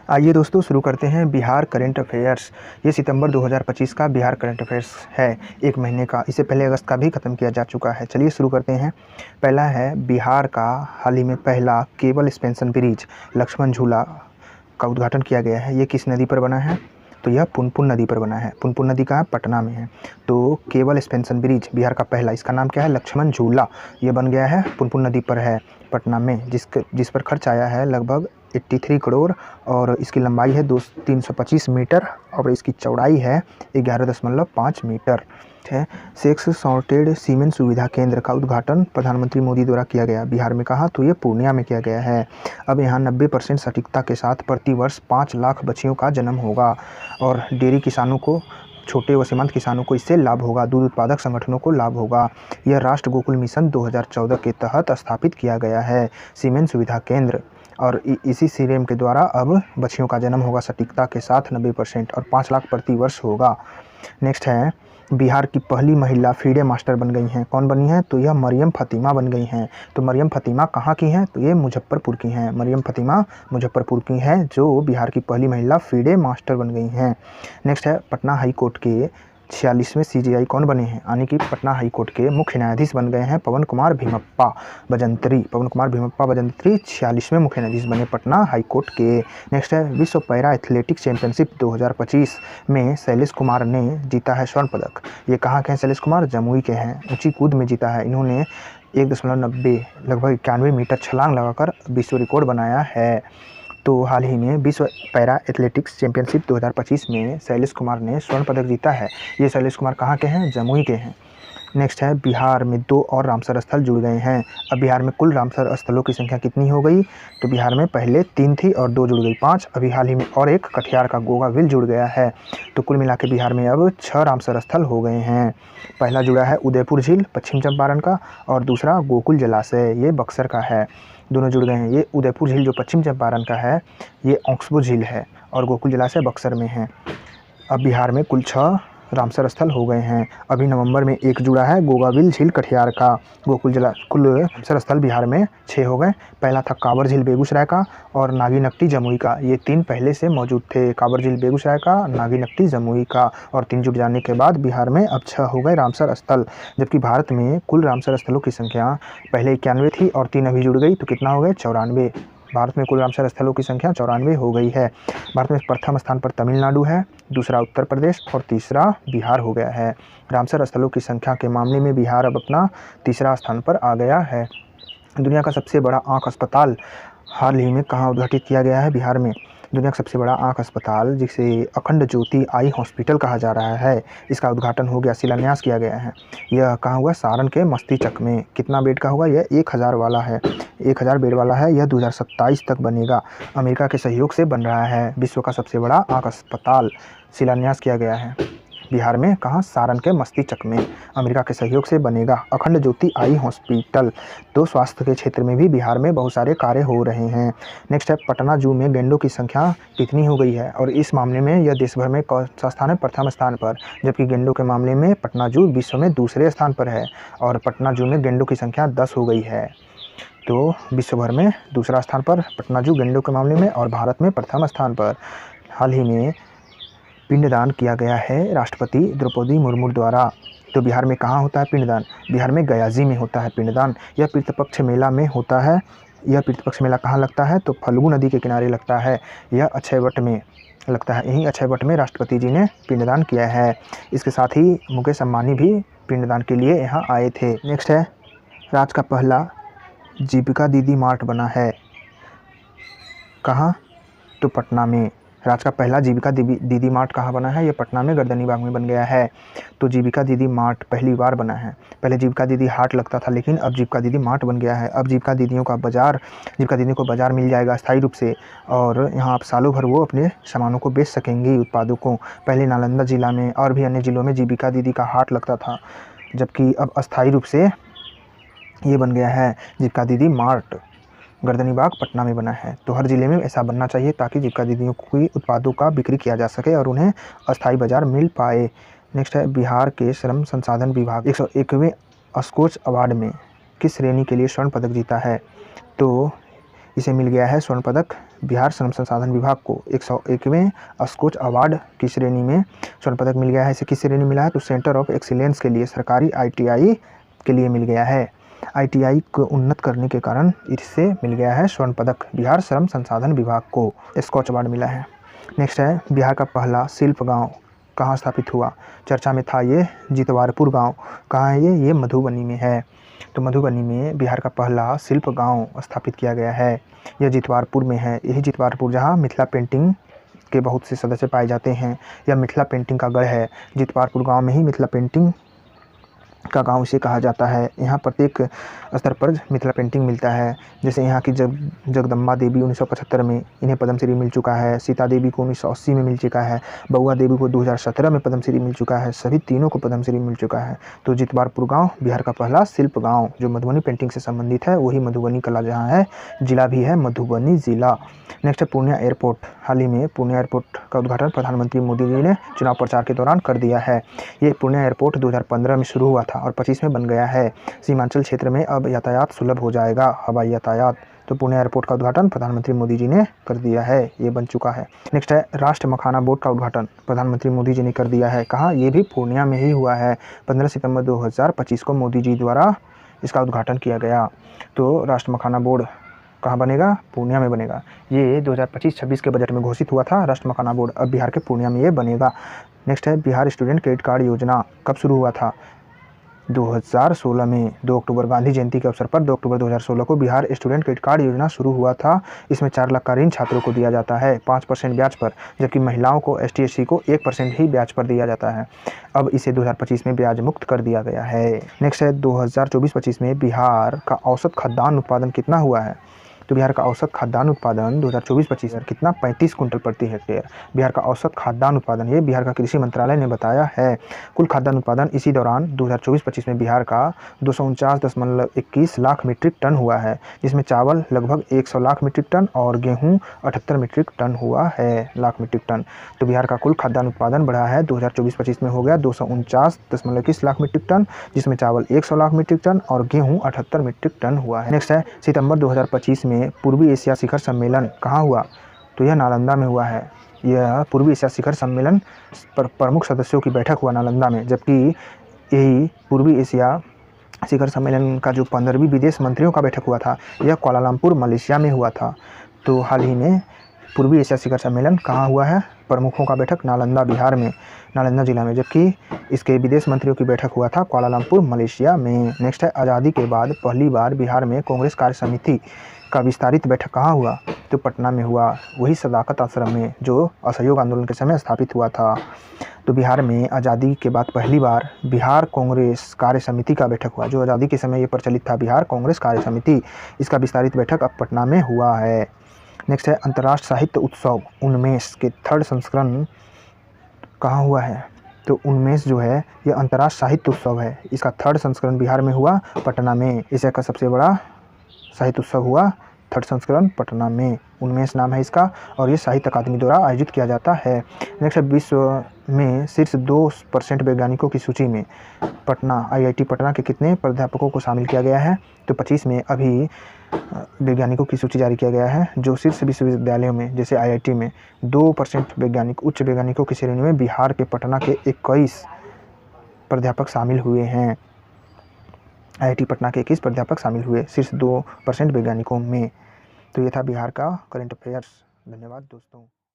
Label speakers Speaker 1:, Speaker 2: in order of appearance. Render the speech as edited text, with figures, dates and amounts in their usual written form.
Speaker 1: आइए दोस्तों शुरू करते हैं बिहार करंट अफेयर्स। ये सितंबर 2025 का बिहार करंट अफेयर्स है, एक महीने का। इससे पहले अगस्त का भी ख़त्म किया जा चुका है। चलिए शुरू करते हैं। पहला है बिहार का हाल ही में पहला केबल एक्सपेंशन ब्रिज लक्ष्मण झूला का उद्घाटन किया गया है। ये किस नदी पर बना है? तो यह पुनपुन नदी पर बना है। पुनपुन नदी कहाँ? पटना में है। तो केबल एक्सपेंशन ब्रिज बिहार का पहला, इसका नाम क्या है? लक्ष्मण झूला। ये बन गया है, पुनपुन नदी पर है पटना में, जिस पर खर्च आया है लगभग 83 करोड़ और इसकी लंबाई है 325 मीटर और इसकी चौड़ाई है 11.5 मीटर है। सेक्स सॉर्टेड सीमेंट सुविधा केंद्र का उद्घाटन प्रधानमंत्री मोदी द्वारा किया गया। बिहार में कहा? तो ये पूर्णिया में किया गया है। अब यहाँ 90% सटीकता के साथ प्रतिवर्ष 5 लाख बच्चियों का जन्म होगा और डेयरी किसानों को, छोटे व सीमांत किसानों को इससे लाभ होगा। दूध उत्पादक संगठनों को लाभ होगा। यह राष्ट्र गोकुल मिशन 2014 के तहत स्थापित किया गया है सीमेंट सुविधा केंद्र और इसी सीरेम के द्वारा अब बच्चियों का जन्म होगा सटीकता के साथ 90% और 5 लाख प्रति वर्ष होगा। नेक्स्ट है बिहार की पहली महिला फीडे मास्टर बन गई हैं। कौन बनी है? तो यह मरियम फ़ातिमा बन गई हैं। तो मरियम फ़ातिमा कहाँ की हैं? तो ये मुजफ्फरपुर की हैं। मरियम फ़ातिमा मुजफ्फरपुर की हैं जो बिहार की पहली महिला फीडे मास्टर बन गई हैं। नेक्स्ट है पटना हाई कोर्ट के 46वें CJI कौन बने हैं? यानी कि पटना हाई कोर्ट के मुख्य न्यायाधीश बन गए हैं पवन कुमार भीमप्पा बजंत्री। पवन कुमार भीमप्पा बजंत्री 46वें मुख्य न्यायाधीश बने पटना हाई कोर्ट के। नेक्स्ट है विश्व पैरा एथलेटिक्स चैंपियनशिप 2025 में शैलेश कुमार ने जीता है स्वर्ण पदक। ये कहाँ के हैं शैलेश कुमार? जमुई के हैं। ऊंची कूद में जीता है इन्होंने। 1.90 लगभग 91 मीटर छलांग लगाकर विश्व रिकॉर्ड बनाया है। तो हाल ही में विश्व पैरा एथलेटिक्स चैंपियनशिप 2025 में शैलेश कुमार ने स्वर्ण पदक जीता है। ये शैलेश कुमार कहाँ के हैं? जमुई के हैं। नेक्स्ट है बिहार में 2 और रामसर स्थल जुड़ गए हैं। अब बिहार में कुल रामसर स्थलों की संख्या कितनी हो गई? तो बिहार में पहले 3 थी और 2 जुड़ गई, 5। अभी हाल ही में और एक कटिहार का गोगाविल जुड़ गया है। तो कुल मिला के बिहार में अब 6 रामसर स्थल हो गए हैं। पहला जुड़ा है उदयपुर झील पश्चिम चंपारण का और दूसरा गोकुल जलाशय, ये बक्सर का है। दोनों जुड़ गए हैं। ये उदयपुर झील जो पश्चिम चंपारण का है ये ऑक्सबो झील है और गोकुल जलाशय बक्सर में है। अब बिहार में कुल 6 रामसर स्थल हो गए हैं। अभी नवंबर में एक जुड़ा है गोगाविल झील कटिहार का। कुल रामसर स्थल बिहार में 6 हो गए। पहला था कांवर झील बेगूसराय का और नागीनक्टी जमुई का। ये 3 पहले से मौजूद थे, कांवर झील बेगूसराय का, नागीनक्टी जमुई का, और 3 जुट जाने के बाद बिहार में अब 6 हो गए रामसर स्थल। जबकि भारत में कुल रामसर स्थलों की संख्या पहले 91 थी और 3 अभी जुड़ गई, तो कितना हो गए? 94। भारत में कुल रामसर स्थलों की संख्या 94 हो गई है। भारत में प्रथम स्थान पर तमिलनाडु है, दूसरा उत्तर प्रदेश और तीसरा बिहार हो गया है। रामसर स्थलों की संख्या के मामले में बिहार अब अपना तीसरा स्थान पर आ गया है। दुनिया का सबसे बड़ा आँख अस्पताल हाल ही में कहाँ उद्घाटित किया गया है? बिहार में। दुनिया का सबसे बड़ा आँख अस्पताल जिसे अखंड ज्योति आई हॉस्पिटल कहा जा रहा है, इसका उद्घाटन हो गया, शिलान्यास किया गया है। यह कहाँ हुआ? सारण के मस्तीचक में। कितना बेड का होगा? यह 1000 वाला है, 1000 बेड वाला है। यह 2027 तक बनेगा। अमेरिका के सहयोग से बन रहा है विश्व का सबसे बड़ा आँख अस्पताल। शिलान्यास किया गया है बिहार में। कहाँ? सारण के मस्तीचक में। अमेरिका के सहयोग से बनेगा अखंड ज्योति आई हॉस्पिटल। तो स्वास्थ्य के क्षेत्र में भी बिहार में बहुत सारे कार्य हो रहे हैं। नेक्स्ट है पटना जू में गैंडों की संख्या कितनी हो गई है और इस मामले में यह देश भर में कौन सा स्थान है? प्रथम स्थान पर। जबकि गैंडों के मामले में पटना जू विश्व में दूसरे स्थान पर है और पटना जू में गैंडों की संख्या 10 हो गई है। तो विश्व भर में दूसरा स्थान पर पटना जू गैंडों के मामले में और भारत में प्रथम स्थान पर। हाल ही में पिंडदान किया गया है राष्ट्रपति द्रौपदी मुर्मू द्वारा। तो बिहार में कहाँ होता है पिंडदान? बिहार में गयाजी में होता है पिंडदान। यह पितृपक्ष मेला में होता है। यह पितृपक्ष मेला कहाँ लगता है? तो फल्गु नदी के किनारे लगता है। यह अक्षयवट में लगता है। यहीं अक्षयवट में राष्ट्रपति जी ने पिंडदान किया है। इसके साथ ही मुकेश अम्बानी भी पिंडदान के लिए यहाँ आए थे। नेक्स्ट है राज्य का पहला जीविका दीदी मार्ट बना है। कहाँ? तो पटना में। राज्य का पहला जीविका दीदी मार्ट कहाँ बना है? ये पटना में गर्दनीबाग में बन गया है। तो जीविका दीदी मार्ट पहली बार बना है। पहले जीविका दीदी हाट लगता था लेकिन अब जीविका दीदी मार्ट बन गया है। अब जीविका दीदियों को बाज़ार मिल जाएगा स्थायी रूप से और यहाँ आप सालों भर वो अपने सामानों को बेच सकेंगी, उत्पादों को। पहले नालंदा जिला में और भी अन्य जिलों में जीविका दीदी का हाट लगता था, जबकि अब अस्थायी रूप से ये बन गया है जीविका दीदी मार्ट। गर्दनीबाग पटना में बना है। तो हर ज़िले में ऐसा बनना चाहिए ताकि जीविका दीदियों की उत्पादों का बिक्री किया जा सके और उन्हें अस्थायी बाज़ार मिल पाए। नेक्स्ट है बिहार के श्रम संसाधन विभाग 101वें स्कोच अवार्ड में किस श्रेणी के लिए स्वर्ण पदक जीता है? तो इसे मिल गया है स्वर्ण पदक बिहार श्रम संसाधन विभाग को 101वें स्कॉच अवार्ड की श्रेणी में स्वर्ण पदक मिल गया है। इसे किस श्रेणी मिला है? तो सेंटर ऑफ एक्सीलेंस के लिए सरकारी ITI के लिए मिल गया है। ITI को उन्नत करने के कारण इससे मिल गया है स्वर्ण पदक। बिहार श्रम संसाधन विभाग को स्कॉच अवार्ड मिला है। नेक्स्ट है बिहार का पहला शिल्प गांव कहाँ स्थापित हुआ? चर्चा में था ये जितवारपुर गांव। कहाँ है ये? मधुबनी में है। तो मधुबनी में बिहार का पहला शिल्प गांव स्थापित किया गया है। यह जितवारपुर में है। यही जितवारपुर जहाँ मिथिला पेंटिंग के बहुत से सदस्य पाए जाते हैं। यह मिथिला पेंटिंग का गढ़ है। जितवारपुर गांव में ही मिथिला पेंटिंग का गांव इसे कहा जाता है। यहाँ प्रत्येक स्तर पर मिथिला पेंटिंग मिलता है। जैसे यहाँ की जगदम्बा देवी 1975 में इन्हें पद्मश्री मिल चुका है। सीता देवी को 1980 में मिल चुका है। बउआ देवी को 2017 में पद्मश्री मिल चुका है। सभी तीनों को पद्मश्री मिल चुका है। तो जितवारपुर गांव बिहार का पहला शिल्प गांव जो मधुबनी पेंटिंग से संबंधित है, वही मधुबनी कला जहाँ है, जिला भी है मधुबनी जिला। नेक्स्ट है पूर्णिया एयरपोर्ट। हाल ही में पूर्णिया एयरपोर्ट का उद्घाटन प्रधानमंत्री मोदी जी ने चुनाव प्रचार के दौरान कर दिया है। ये पूर्णिया एयरपोर्ट 2015 में शुरू हुआ था और 25 में बन गया है। सीमांचल क्षेत्र में अब यातायात सुलभ हो जाएगा, हवाई यातायात। तो पूर्णिया एयरपोर्ट का उद्घाटन प्रधानमंत्री मोदी जी ने कर दिया है, ये बन चुका है। नेक्स्ट है राष्ट्र मखाना बोर्ड का उद्घाटन प्रधानमंत्री मोदी जी ने कर दिया है। कहाँ? ये भी पूर्णिया में ही हुआ है। 15 सितंबर 2025 को मोदी जी द्वारा इसका उद्घाटन किया गया। तो राष्ट्र मखाना बोर्ड कहाँ बनेगा? पूर्णिया में बनेगा। ये 2025-26 के बजट में घोषित हुआ था राष्ट्र मखाना बोर्ड। अब बिहार के पूर्णिया में ये बनेगा। नेक्स्ट है बिहार स्टूडेंट क्रेडिट कार्ड योजना कब शुरू हुआ था? 2016 में 2 अक्टूबर गांधी जयंती के अवसर पर 2 अक्टूबर 2016 को बिहार स्टूडेंट क्रेडिट कार्ड योजना शुरू हुआ था। इसमें 4 लाख का ऋण छात्रों को दिया जाता है 5% ब्याज पर, जबकि महिलाओं को ST/SC को 1% ही ब्याज पर दिया जाता है। अब इसे 2025 में ब्याज मुक्त कर दिया गया है। नेक्स्ट है 2024-25 में बिहार का औसत खाद्यान्न उत्पादन कितना हुआ है? तो बिहार का औसत खाद्यान्न उत्पादन 2024-25 कितना? 35 कुंटल प्रति हेक्टेयर। बिहार का औसत खाद्यान्न उत्पादन, ये बिहार का कृषि मंत्रालय ने बताया है। कुल खाद्यान्न उत्पादन इसी दौरान 2024-25 में बिहार का 249.21 लाख मीट्रिक टन हुआ है, जिसमें चावल लगभग 100 लाख मीट्रिक टन और गेहूँ 78 मीट्रिक टन हुआ है, लाख मीट्रिक टन। तो बिहार का कुल खाद्यान्न उत्पादन बढ़ा है 2024-25 में हो गया 249.21 लाख मीट्रिक टन, जिसमें चावल 100 लाख मीट्रिक टन और गेहूँ 78 मीट्रिक टन हुआ है। नेक्स्ट है सितंबर 2025 में पूर्वी एशिया शिखर सम्मेलन कहाँ हुआ? तो यह नालंदा में हुआ है। यह पूर्वी एशिया शिखर सम्मेलन पर प्रमुख सदस्यों की बैठक हुआ नालंदा में, जबकि यही पूर्वी एशिया शिखर सम्मेलन का जो 15वीं विदेश मंत्रियों का बैठक हुआ था, यह कुआलालंपुर मलेशिया में हुआ था। तो हाल ही में पूर्वी एशिया शिखर सम्मेलन कहाँ हुआ है? प्रमुखों का बैठक नालंदा बिहार में, नालंदा जिला में, जबकि इसके विदेश मंत्रियों की बैठक हुआ था कुआलालंपुर मलेशिया में। नेक्स्ट है आज़ादी के बाद पहली बार बिहार में कांग्रेस कार्य समिति का विस्तारित बैठक कहाँ हुआ? तो पटना में हुआ, वही सदाकत आश्रम में जो असहयोग आंदोलन के समय स्थापित हुआ था। तो बिहार में आज़ादी के बाद पहली बार बिहार कांग्रेस कार्य समिति का बैठक हुआ। जो आज़ादी के समय ये प्रचलित था बिहार कांग्रेस कार्य समिति, इसका विस्तारित बैठक अब पटना में हुआ है। नेक्स्ट है अंतर्राष्ट्रीय साहित्य उत्सव उन्मेष के 3rd संस्करण कहाँ हुआ है? तो उन्मेष जो है ये अंतर्राष्ट्रीय साहित्य उत्सव है। इसका 3rd संस्करण बिहार में हुआ, पटना में। एशिया का सबसे बड़ा साहित्य उत्सव हुआ 3rd संस्करण पटना में, उन्मेष नाम है इसका, और ये साहित्य अकादमी द्वारा आयोजित किया जाता है। नेक्स्ट है विश्व में शीर्ष 2% वैज्ञानिकों की सूची में पटना IIT पटना के कितने प्राध्यापकों को शामिल किया गया है? तो 25 में अभी वैज्ञानिकों की सूची जारी किया गया है जो शीर्ष विश्वविद्यालयों में जैसे IIT में 2% वैज्ञानिक उच्च वैज्ञानिकों की श्रेणी में बिहार के पटना के 21 प्राध्यापक शामिल हुए हैं। IIT पटना के 21 प्राध्यापक शामिल हुए शीर्ष 2% वैज्ञानिकों में। तो ये था बिहार का करंट अफेयर्स। धन्यवाद दोस्तों।